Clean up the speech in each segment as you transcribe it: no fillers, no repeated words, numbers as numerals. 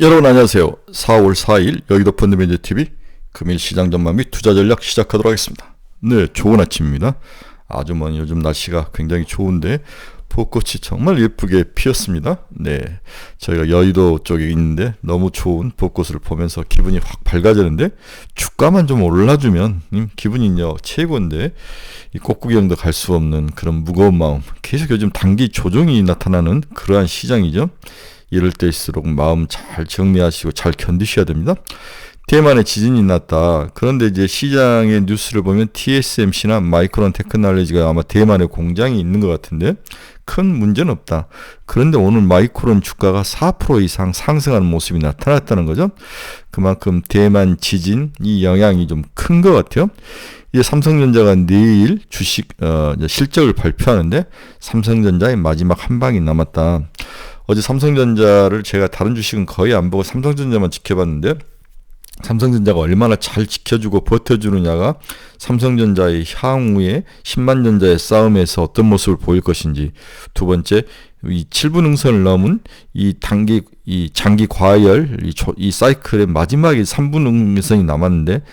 여러분 안녕하세요. 4월 4일 여의도 펀드매니저TV 금일 시장 전망 및 투자 전략 시작하도록 하겠습니다. 네, 좋은 아침입니다. 아주 요즘 날씨가 굉장히 좋은데 벚꽃이 정말 예쁘게 피었습니다. 네, 저희가 여의도 쪽에 있는데 너무 좋은 벚꽃을 보면서 기분이 확 밝아지는데 주가만 좀 올라주면 기분이요 최고인데 이 꽃구경도 갈 수 없는 그런 무거운 마음, 계속 요즘 단기 조정이 나타나는 그러한 시장이죠. 이럴 때일수록 마음 잘 정리하시고 잘 견디셔야 됩니다. 대만에 지진이 났다. 그런데 이제 시장의 뉴스를 보면 TSMC나 마이크론 테크놀로지가 아마 대만에 공장이 있는 것 같은데 큰 문제는 없다. 그런데 오늘 마이크론 주가가 4% 이상 상승하는 모습이 나타났다는 거죠. 그만큼 대만 지진이 영향이 좀 큰 것 같아요. 이제 삼성전자가 내일 주식 실적을 발표하는데 삼성전자의 마지막 한 방이 남았다. 어제 삼성전자를 제가 다른 주식은 거의 안 보고 삼성전자만 지켜봤는데 삼성전자가 얼마나 잘 지켜주고 버텨주느냐가 삼성전자의 향후에 10만 전자의 싸움에서 어떤 모습을 보일 것인지, 두 번째 이 7분 응선을 넘은 이 장기 과열 이 사이클의 마지막에 3분 응선이 남았는데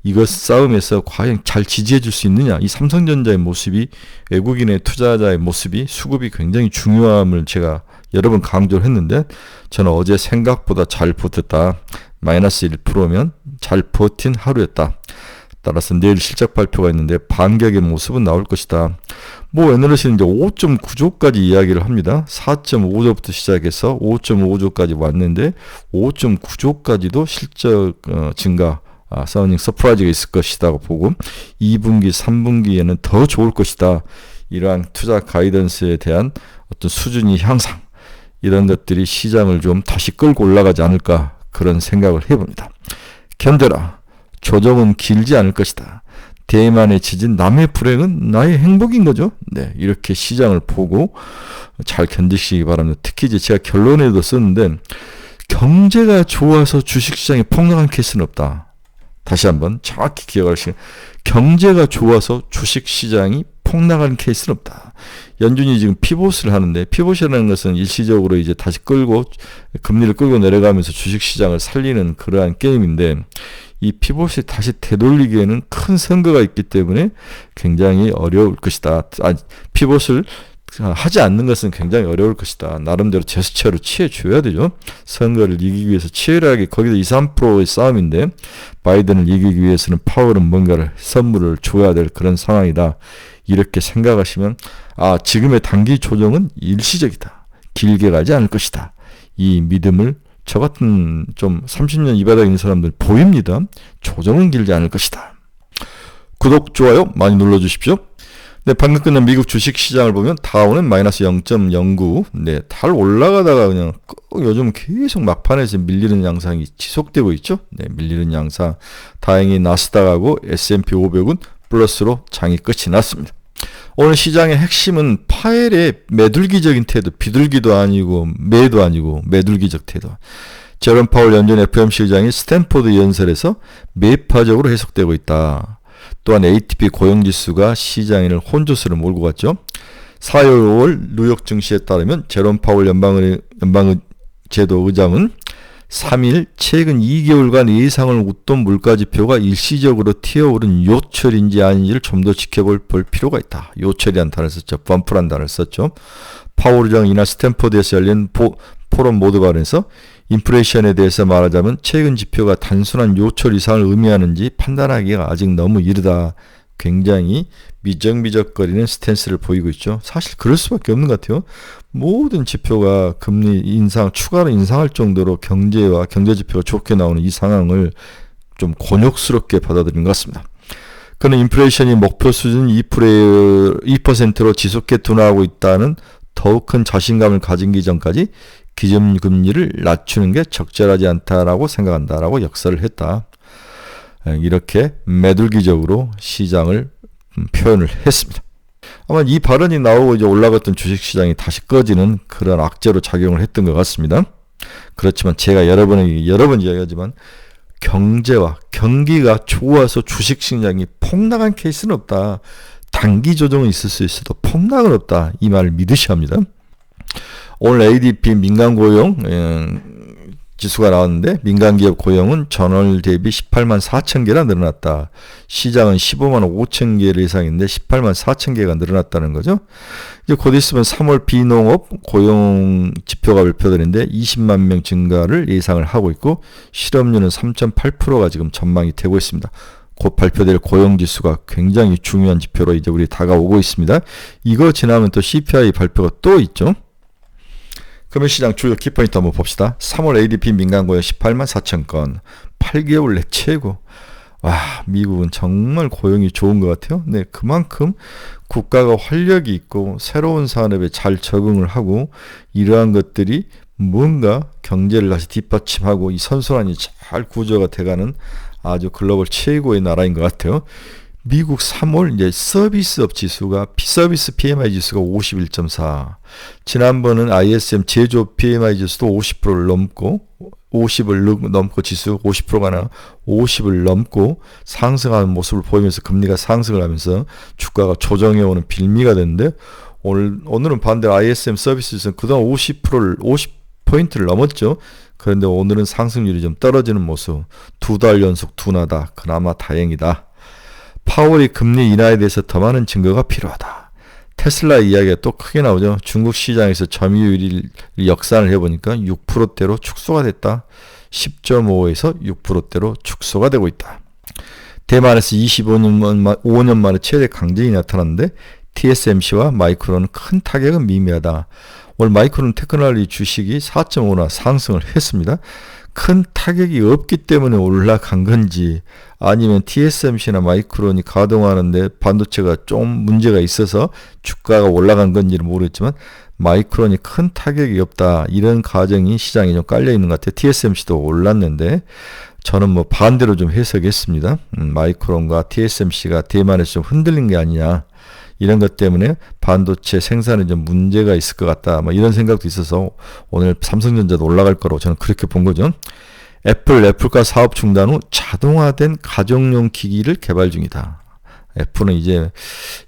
이것 싸움에서 과연 잘 지지해 줄 수 있느냐, 이 삼성전자의 모습이, 외국인의 투자자의 모습이, 수급이 굉장히 중요함을 제가 여러 번 강조를 했는데 저는 어제 생각보다 잘 버텼다. 마이너스 1%면 잘 버틴 하루였다. 따라서 내일 실적 발표가 있는데 반격의 모습은 나올 것이다. 애널리스트는 이제 5.9조까지 이야기를 합니다. 4.5조부터 시작해서 5.5조까지 왔는데 5.9조까지도 실적 증가, 서닝 서프라이즈가 있을 것이라고 보고 2분기, 3분기에는 더 좋을 것이다. 이러한 투자 가이던스에 대한 어떤 수준이 향상, 이런 것들이 시장을 좀 다시 끌고 올라가지 않을까, 그런 생각을 해봅니다. 견뎌라. 조정은 길지 않을 것이다. 대만의 지진, 남의 불행은 나의 행복인 거죠. 네, 이렇게 시장을 보고 잘 견디시기 바랍니다. 특히 이제 제가 결론에도 썼는데 경제가 좋아서 주식시장에 폭락한 케이스는 없다. 다시 한번 정확히 기억하시면, 경제가 좋아서 주식시장이 폭락하는 케이스는 없다. 연준이 지금 피봇을 하는데, 피봇이라는 것은 일시적으로 이제 다시 금리를 끌고 내려가면서 주식시장을 살리는 그러한 게임인데, 이 피봇이 다시 되돌리기에는 큰 선거가 있기 때문에 굉장히 어려울 것이다. 피봇을 하지 않는 것은 굉장히 어려울 것이다. 나름대로 제스처를 취해줘야 되죠. 선거를 이기기 위해서 치열하게, 거기도 2, 3%의 싸움인데 바이든을 이기기 위해서는 파월은 뭔가를 선물을 줘야 될 그런 상황이다. 이렇게 생각하시면 지금의 단기 조정은 일시적이다. 길게 가지 않을 것이다. 이 믿음을 저 같은 좀 30년 이 바닥에 있는 사람들 보입니다. 조정은 길지 않을 것이다. 구독, 좋아요 많이 눌러주십시오. 네, 방금 끝난 미국 주식시장을 보면 다우는 마이너스 0.09. 네, 달 올라가다가 그냥 요즘 계속 막판에서 밀리는 양상이 지속되고 있죠. 네, 밀리는 양상. 다행히 나스닥하고 S&P 500은 플러스로 장이 끝이 났습니다. 오늘 시장의 핵심은 파웰의 매둘기적인 태도, 비둘기도 아니고 매도 아니고 매둘기적 태도. 제롬 파월 연준 FOMC 의장이 스탠포드 연설에서 매파적으로 해석되고 있다. 또한 ATP 고용지수가 시장인을 혼조세로 몰고 갔죠. 4월 5월 뉴욕 증시에 따르면 제롬 파월 연방제도 의장은 3일 최근 2개월간 예상을 웃돈 물가지표가 일시적으로 튀어오른 요철인지 아닌지를 좀 더 지켜볼 필요가 있다. 요철이란 단어를 썼죠. 범프란 단어를 썼죠. 파월 의장 이날 스탠포드에서 열린 포럼 모두 발언에서 인플레이션에 대해서 말하자면 최근 지표가 단순한 요철 이상을 의미하는지 판단하기가 아직 너무 이르다. 굉장히 미적미적거리는 스탠스를 보이고 있죠. 사실 그럴 수밖에 없는 것 같아요. 모든 지표가 금리 인상, 추가로 인상할 정도로 경제와 경제지표가 좋게 나오는 이 상황을 좀 곤욕스럽게 받아들인 것 같습니다. 그는 인플레이션이 목표 수준 2%로 지속해 둔화하고 있다는 더욱 큰 자신감을 가진기 전까지 기준금리를 낮추는 게 적절하지 않다라고 생각한다라고 역설을 했다. 이렇게 매둘기적으로 시장을 표현을 했습니다. 아마 이 발언이 나오고 이제 올라갔던 주식시장이 다시 꺼지는 그런 악재로 작용을 했던 것 같습니다. 그렇지만 제가 여러 번 이야기하지만 경제와 경기가 좋아서 주식시장이 폭락한 케이스는 없다. 단기 조정은 있을 수 있어도 폭락은 없다. 이 말을 믿으셔야 합니다. 오늘 ADP 민간 고용 지수가 나왔는데 민간기업 고용은 전월 대비 18만 4천 개나 늘어났다. 시장은 15만 5천 개 예상인데 18만 4천 개가 늘어났다는 거죠. 이제 곧 있으면 3월 비농업 고용 지표가 발표되는데 20만 명 증가를 예상을 하고 있고 실업률은 3.8%가 지금 전망이 되고 있습니다. 곧 발표될 고용지수가 굉장히 중요한 지표로 이제 우리 다가오고 있습니다. 이거 지나면 또 CPI 발표가 또 있죠. 금융시장 주요 키포인트 한번 봅시다. 3월 ADP 민간고용 18만 4천 건, 8개월 내 최고. 와, 미국은 정말 고용이 좋은 것 같아요. 네, 그만큼 국가가 활력이 있고 새로운 산업에 잘 적응을 하고 이러한 것들이 뭔가 경제를 다시 뒷받침하고 이 선순환이 잘 구조가 돼가는 아주 글로벌 최고의 나라인 것 같아요. 미국 3월 이제 서비스업 지수가 서비스 PMI 지수가 51.4. 지난번은 ISM 제조업 PMI 지수도 50%를 넘고 50을 넘고 지수 50%가 나 50을 넘고 상승하는 모습을 보이면서 금리가 상승을 하면서 주가가 조정해 오는 빌미가 됐는데 오늘은 반대로 ISM 서비스 지수는 그동안 50%포인트를 넘었죠. 그런데 오늘은 상승률이 좀 떨어지는 모습. 2달 연속 둔하다. 그나마 다행이다. 파월이 금리 인하에 대해서 더 많은 증거가 필요하다. 테슬라 이야기가 또 크게 나오죠. 중국 시장에서 점유율이 역산을 해보니까 6%대로 축소가 됐다. 10.5에서 6%대로 축소가 되고 있다. 대만에서 25년 만에 최대 강진이 나타났는데 TSMC와 마이크론은 큰 타격은 미미하다. 오늘 마이크론 테크놀로지 주식이 4.5나 상승을 했습니다. 큰 타격이 없기 때문에 올라간 건지 아니면 TSMC나 마이크론이 가동하는데 반도체가 좀 문제가 있어서 주가가 올라간 건지는 모르겠지만 마이크론이 큰 타격이 없다. 이런 가정이 시장에 좀 깔려 있는 것 같아요. TSMC도 올랐는데 저는 뭐 반대로 좀 해석했습니다. 마이크론과 TSMC가 대만에서 좀 흔들린 게 아니냐. 이런 것 때문에 반도체 생산에 좀 문제가 있을 것 같다. 뭐 이런 생각도 있어서 오늘 삼성전자도 올라갈 거라고 저는 그렇게 본 거죠. 애플과 사업 중단 후 자동화된 가정용 기기를 개발 중이다. 애플은 이제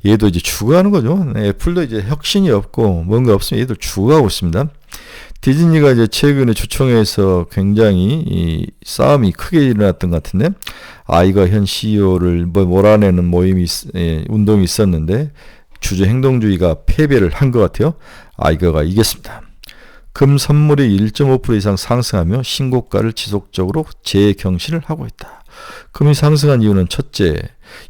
얘도 이제 죽어가는 거죠. 애플도 이제 혁신이 없고 뭔가 없으면 얘도 죽어가고 있습니다. 디즈니가 이제 최근에 주총회에서 굉장히 이 싸움이 크게 일어났던 것 같은데 아이가 현 CEO를 몰아내는 운동이 있었는데 주주 행동주의가 패배를 한 것 같아요. 아이가가 이겼습니다. 금 선물이 1.5% 이상 상승하며 신고가를 지속적으로 재경신을 하고 있다. 금이 상승한 이유는 첫째,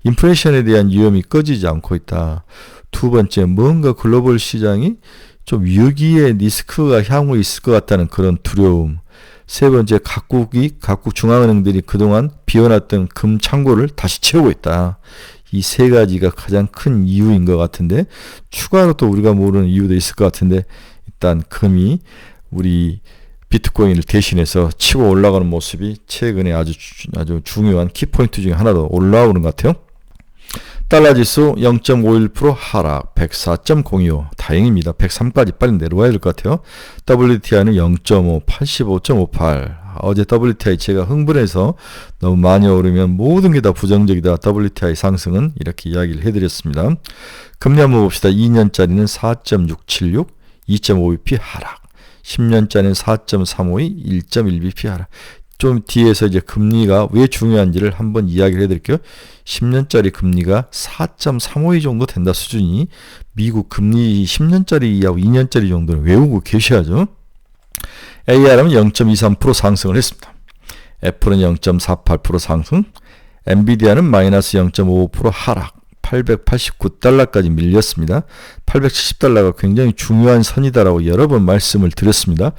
인플레이션에 대한 위험이 꺼지지 않고 있다. 두 번째, 뭔가 글로벌 시장이 좀 위기의 리스크가 향후 있을 것 같다는 그런 두려움. 세 번째, 각국 중앙은행들이 그동안 비워놨던 금 창고를 다시 채우고 있다. 이 세 가지가 가장 큰 이유인 것 같은데 추가로 또 우리가 모르는 이유도 있을 것 같은데 일단 금이 우리 비트코인을 대신해서 치고 올라가는 모습이 최근에 아주 중요한 키포인트 중에 하나로 올라오는 것 같아요. 달러지수 0.51% 하락 104.025 다행입니다. 103까지 빨리 내려와야 될 것 같아요. WTI는 0.5 85.58 어제 WTI 제가 흥분해서 너무 많이 오르면 모든 게 다 부정적이다. WTI 상승은 이렇게 이야기를 해드렸습니다. 금리 한번 봅시다. 2년짜리는 4.676 2.5bp 하락 10년짜리는 4.352 1.1bp 하락. 좀 뒤에서 이제 금리가 왜 중요한지를 한번 이야기를 해드릴게요. 10년짜리 금리가 4.352 정도 된다 수준이 미국 금리 10년짜리하고 2년짜리 정도는 외우고 계셔야죠. ARM은 0.23% 상승을 했습니다. 애플은 0.48% 상승, 엔비디아는 마이너스 0.55% 하락, 889달러까지 밀렸습니다. 870달러가 굉장히 중요한 선이다라고 여러 번 말씀을 드렸습니다.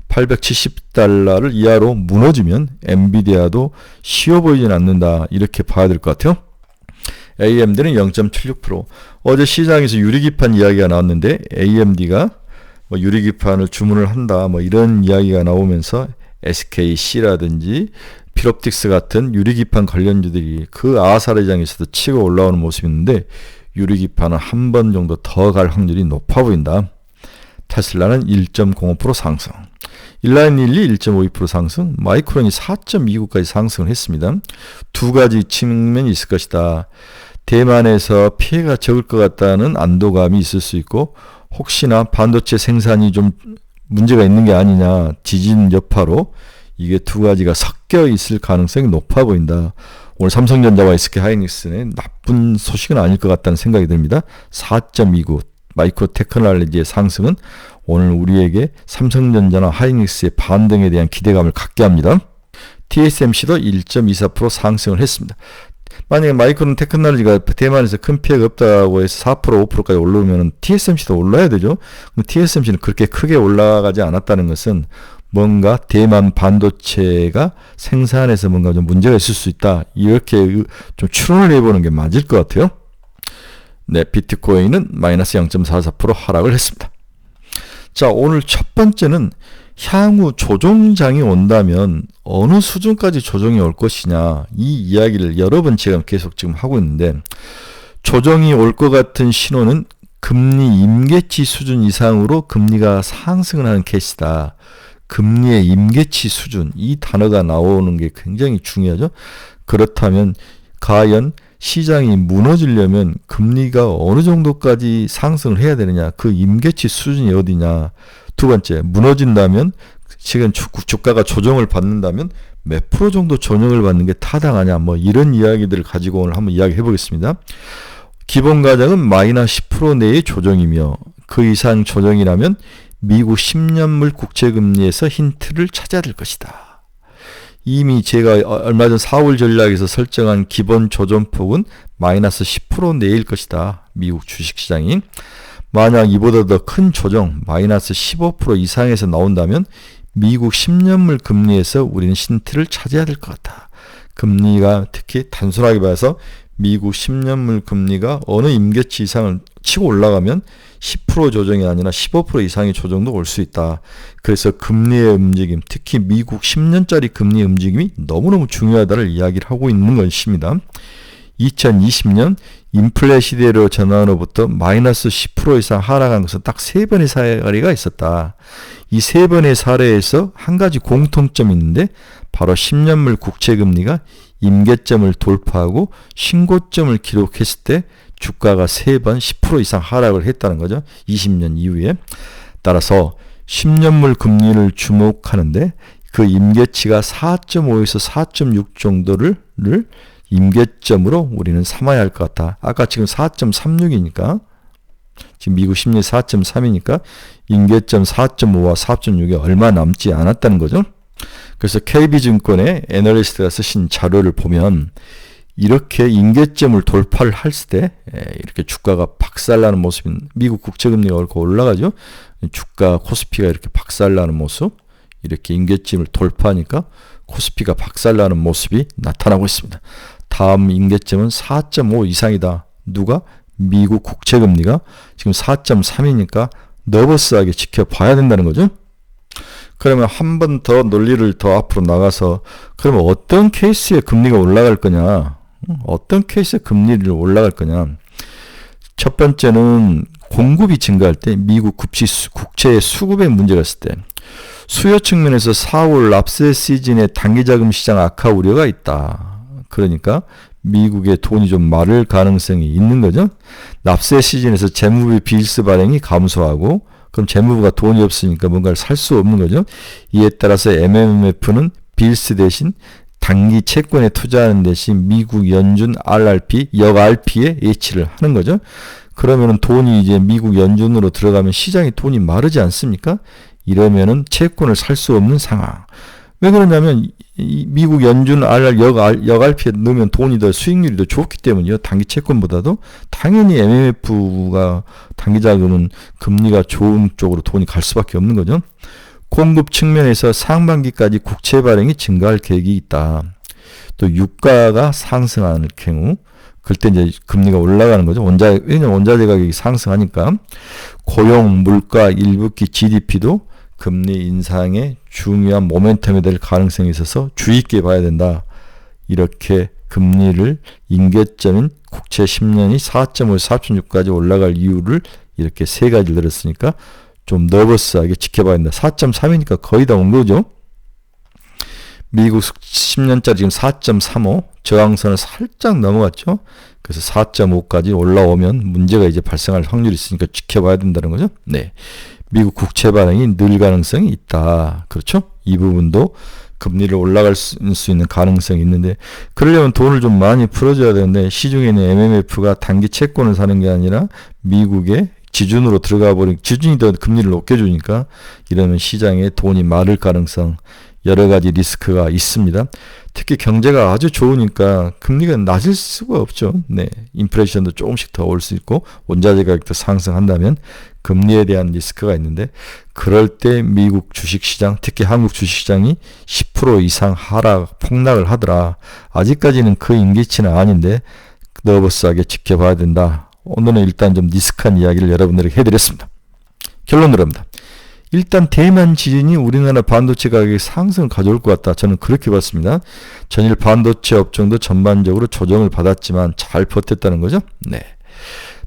870달러를 이하로 무너지면 엔비디아도 쉬워 보이진 않는다. 이렇게 봐야 될 것 같아요. AMD는 0.76%. 어제 시장에서 유리기판 이야기가 나왔는데 AMD가 유리기판을 주문을 한다. 이런 이야기가 나오면서 SKC라든지 필옵틱스 같은 유리기판 관련주들이 그 아사리장에서도 치고 올라오는 모습이 있는데 유리기판은 한 번 정도 더 갈 확률이 높아 보인다. 테슬라는 1.05% 상승. 일라인릴리 1.52% 상승, 마이크론이 4.29까지 상승을 했습니다. 두 가지 측면이 있을 것이다. 대만에서 피해가 적을 것 같다는 안도감이 있을 수 있고 혹시나 반도체 생산이 좀 문제가 있는 게 아니냐 지진 여파로 이게 두 가지가 섞여 있을 가능성이 높아 보인다. 오늘 삼성전자와 SK 하이닉스는 나쁜 소식은 아닐 것 같다는 생각이 듭니다. 4.29 마이크로 테크놀로지의 상승은 오늘 우리에게 삼성전자나 하이닉스의 반등에 대한 기대감을 갖게 합니다. TSMC도 1.24% 상승을 했습니다. 만약에 마이크론 테크놀로지가 대만에서 큰 피해가 없다고 해서 4% 5%까지 올라오면 TSMC도 올라야 되죠. TSMC는 그렇게 크게 올라가지 않았다는 것은 뭔가 대만 반도체가 생산에서 뭔가 좀 문제가 있을 수 있다. 이렇게 좀 추론을 해보는 게 맞을 것 같아요. 네, 비트코인은 마이너스 0.44% 하락을 했습니다. 자, 오늘 첫 번째는 향후 조정장이 온다면 어느 수준까지 조정이 올 것이냐, 이 이야기를 여러 번 제가 계속 지금 하고 있는데, 조정이 올 것 같은 신호는 금리 임계치 수준 이상으로 금리가 상승을 하는 케이스다. 금리의 임계치 수준, 이 단어가 나오는 게 굉장히 중요하죠. 그렇다면 과연 시장이 무너지려면 금리가 어느 정도까지 상승을 해야 되느냐, 그 임계치 수준이 어디냐. 두 번째, 무너진다면 지금 주가가 조정을 받는다면 몇 프로 정도 조정을 받는 게 타당하냐, 뭐 이런 이야기들을 가지고 오늘 한번 이야기해 보겠습니다. 기본 가정은 마이너스 10% 내의 조정이며 그 이상 조정이라면 미국 10년물 국채금리에서 힌트를 찾아야 될 것이다. 이미 제가 얼마 전 4월 전략에서 설정한 기본 조정폭은 마이너스 10% 내일 것이다. 미국 주식시장이. 만약 이보다 더 큰 조정, 마이너스 15% 이상에서 나온다면 미국 10년물 금리에서 우리는 힌트를 찾아야 될 것 같다. 금리가 특히 단순하게 봐서 미국 10년물 금리가 어느 임계치 이상을 치고 올라가면 10% 조정이 아니라 15% 이상의 조정도 올 수 있다. 그래서 금리의 움직임, 특히 미국 10년짜리 금리 움직임이 너무너무 중요하다를 이야기를 하고 있는 것입니다. 2020년 인플레 시대로 전환으로부터 마이너스 10% 이상 하락한 것은 딱 3번의 사례가 있었다. 이 3번의 사례에서 한 가지 공통점이 있는데 바로 10년물 국채금리가 임계점을 돌파하고 신고점을 기록했을 때 주가가 3번 10% 이상 하락을 했다는 거죠. 20년 이후에. 따라서 10년물 금리를 주목하는데 그 임계치가 4.5에서 4.6 정도를 임계점으로 우리는 삼아야 할 것 같다. 아까 지금 4.36이니까 지금 미국 10년 4.3이니까 임계점 4.5와 4.6에 얼마 남지 않았다는 거죠. 그래서 KB증권의 애널리스트가 쓰신 자료를 보면 이렇게 임계점을 돌파를 했을 때 이렇게 주가가 박살나는 모습인, 미국 국채금리가 올라가죠. 주가 코스피가 이렇게 박살나는 모습, 이렇게 임계점을 돌파하니까 코스피가 박살나는 모습이 나타나고 있습니다. 다음 임계점은 4.5 이상이다. 누가? 미국 국채금리가 지금 4.3이니까 너버스하게 지켜봐야 된다는 거죠. 그러면 한 번 더 논리를 더 앞으로 나가서 그러면 어떤 케이스에 금리가 올라갈 거냐, 어떤 케이스에 금리를 올라갈 거냐. 첫 번째는 공급이 증가할 때 미국 국채의 수급에 문제가 있을 때, 수요 측면에서 4월 납세 시즌에 단기자금 시장 악화 우려가 있다. 그러니까 미국의 돈이 좀 마를 가능성이 있는 거죠. 납세 시즌에서 재무부 비일스 발행이 감소하고 그럼 재무부가 돈이 없으니까 뭔가를 살 수 없는 거죠. 이에 따라서 MMF는 비일스 대신 단기 채권에 투자하는 대신 미국 연준 RRP, 역 RP에 예치를 하는 거죠. 그러면은 돈이 이제 미국 연준으로 들어가면 시장에 돈이 마르지 않습니까? 이러면은 채권을 살 수 없는 상황. 왜 그러냐면 이 미국 연준 역 RP에 넣으면 돈이 더 수익률이 더 좋기 때문이요. 단기 채권보다도. 당연히 MMF가 단기 자금은 금리가 좋은 쪽으로 돈이 갈 수밖에 없는 거죠. 공급 측면에서 상반기까지 국채 발행이 증가할 계획이 있다. 또 유가가 상승하는 경우 그때 이제 금리가 올라가는 거죠. 왜냐면 원자재 가격이 상승하니까. 고용, 물가, 일부기 GDP도 금리 인상의 중요한 모멘텀이 될 가능성이 있어서 주의 있게 봐야 된다. 이렇게 금리를 임계점인 국채 10년이 4.5에서 4.6까지 올라갈 이유를 이렇게 세 가지를 들었으니까 좀 너버스하게 지켜봐야 된다. 4.3이니까 거의 다 온 거죠. 미국 10년짜리 지금 4.35 저항선을 살짝 넘어갔죠. 그래서 4.5까지 올라오면 문제가 이제 발생할 확률이 있으니까 지켜봐야 된다는 거죠. 네. 미국 국채 발행이 늘 가능성이 있다. 그렇죠? 이 부분도 금리를 올라갈 수 있는 가능성이 있는데, 그러려면 돈을 좀 많이 풀어줘야 되는데, 시중에 있는 MMF가 단기 채권을 사는 게 아니라 미국의 지준으로 들어가 버린, 지준이 더 금리를 높게 주니까 이러면 시장에 돈이 마를 가능성, 여러 가지 리스크가 있습니다. 특히 경제가 아주 좋으니까 금리가 낮을 수가 없죠. 네, 인플레이션도 조금씩 더 올 수 있고 원자재 가격도 상승한다면 금리에 대한 리스크가 있는데, 그럴 때 미국 주식시장, 특히 한국 주식시장이 10% 이상 폭락을 하더라. 아직까지는 그 임기치는 아닌데 너버스하게 지켜봐야 된다. 오늘은 일단 좀 리스크한 이야기를 여러분들에게 해드렸습니다. 결론으로 합니다. 일단 대만 지진이 우리나라 반도체 가격의 상승을 가져올 것 같다. 저는 그렇게 봤습니다. 전일 반도체 업종도 전반적으로 조정을 받았지만 잘 버텼다는 거죠. 네.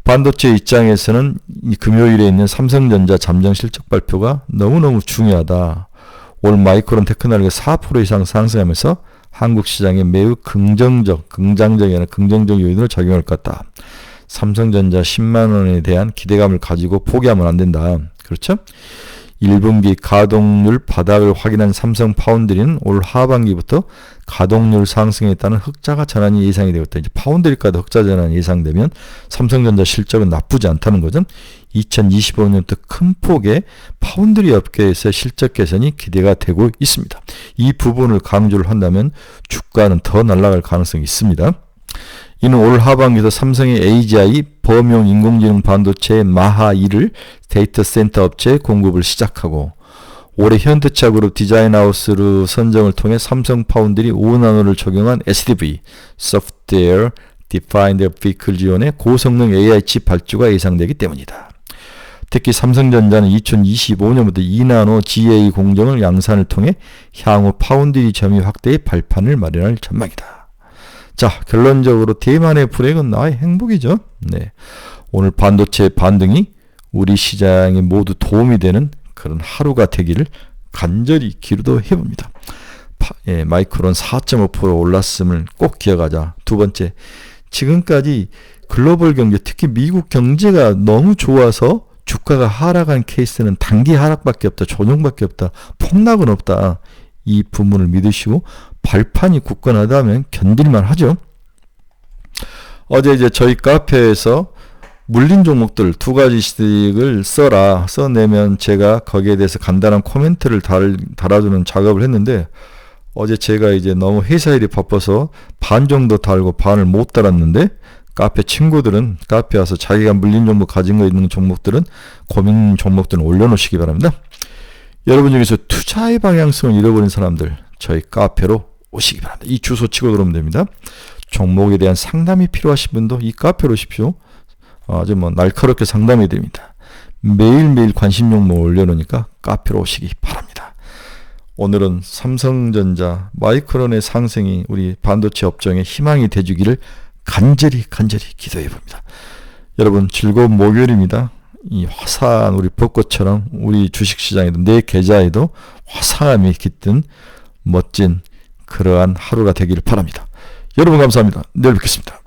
반도체 입장에서는 금요일에 있는 삼성전자 잠정 실적 발표가 너무너무 중요하다. 올 마이크론 테크놀로지가 4% 이상 상승하면서 한국 시장에 매우 긍정적이 아니라 긍정적 요인으로 작용할 것 같다. 삼성전자 10만 원에 대한 기대감을 가지고 포기하면 안 된다. 그렇죠? 1분기 가동률 바닥을 확인한 삼성 파운드리는 올 하반기부터 가동률 상승에 따른 흑자 전환이 예상이 되었다. 이제 파운드리까지 흑자 전환이 예상되면 삼성전자 실적은 나쁘지 않다는 거죠. 2025년부터 큰 폭의 파운드리 업계에서 실적 개선이 기대가 되고 있습니다. 이 부분을 강조를 한다면 주가는 더 날아갈 가능성이 있습니다. 이는 올 하반기에서 삼성의 AGI 범용 인공지능 반도체 마하2를 데이터 센터 업체에 공급을 시작하고, 올해 현대차 그룹 디자인하우스로 선정을 통해 삼성 파운드리 5나노를 적용한 SDV (Software Defined Vehicle) 지원의 고성능 AI 칩 발주가 예상되기 때문이다. 특히 삼성전자는 2025년부터 2나노 GA 공정을 양산을 통해 향후 파운드리 점유 확대의 발판을 마련할 전망이다. 자, 결론적으로 대만의 불행은 나의 행복이죠. 네, 오늘 반도체 반등이 우리 시장에 모두 도움이 되는 그런 하루가 되기를 간절히 기도도 해봅니다. 마이크론 4.5% 올랐음을 꼭 기억하자. 두 번째, 지금까지 글로벌 경제, 특히 미국 경제가 너무 좋아서 주가가 하락한 케이스는 단기 하락밖에 없다. 조정밖에 없다. 폭락은 없다. 이 부분을 믿으시고 발판이 굳건하다면 견딜만 하죠. 어제 이제 저희 카페에서 물린 종목들 2가지씩을 써내면 제가 거기에 대해서 간단한 코멘트를 달아주는 작업을 했는데, 어제 제가 이제 너무 회사 일이 바빠서 반 정도 달고 반을 못 달았는데, 카페 친구들은 카페 와서 자기가 물린 종목 가진 거 있는 종목들은, 고민 종목들은 올려놓으시기 바랍니다. 여러분 중에서 투자의 방향성을 잃어버린 사람들, 저희 카페로 오시기 바랍니다. 이 주소 치고 들어오면 됩니다. 종목에 대한 상담이 필요하신 분도 이 카페로 오십시오. 아주 날카롭게 상담이 됩니다. 매일매일 관심 종목 올려놓으니까 카페로 오시기 바랍니다. 오늘은 삼성전자, 마이크론의 상승이 우리 반도체 업종의 희망이 돼주기를 간절히 기도해 봅니다. 여러분, 즐거운 목요일입니다. 이 화사한 우리 벚꽃처럼 우리 주식시장에도, 내 계좌에도 화사함이 깃든 멋진 그러한 하루가 되기를 바랍니다. 여러분 감사합니다. 내일 뵙겠습니다.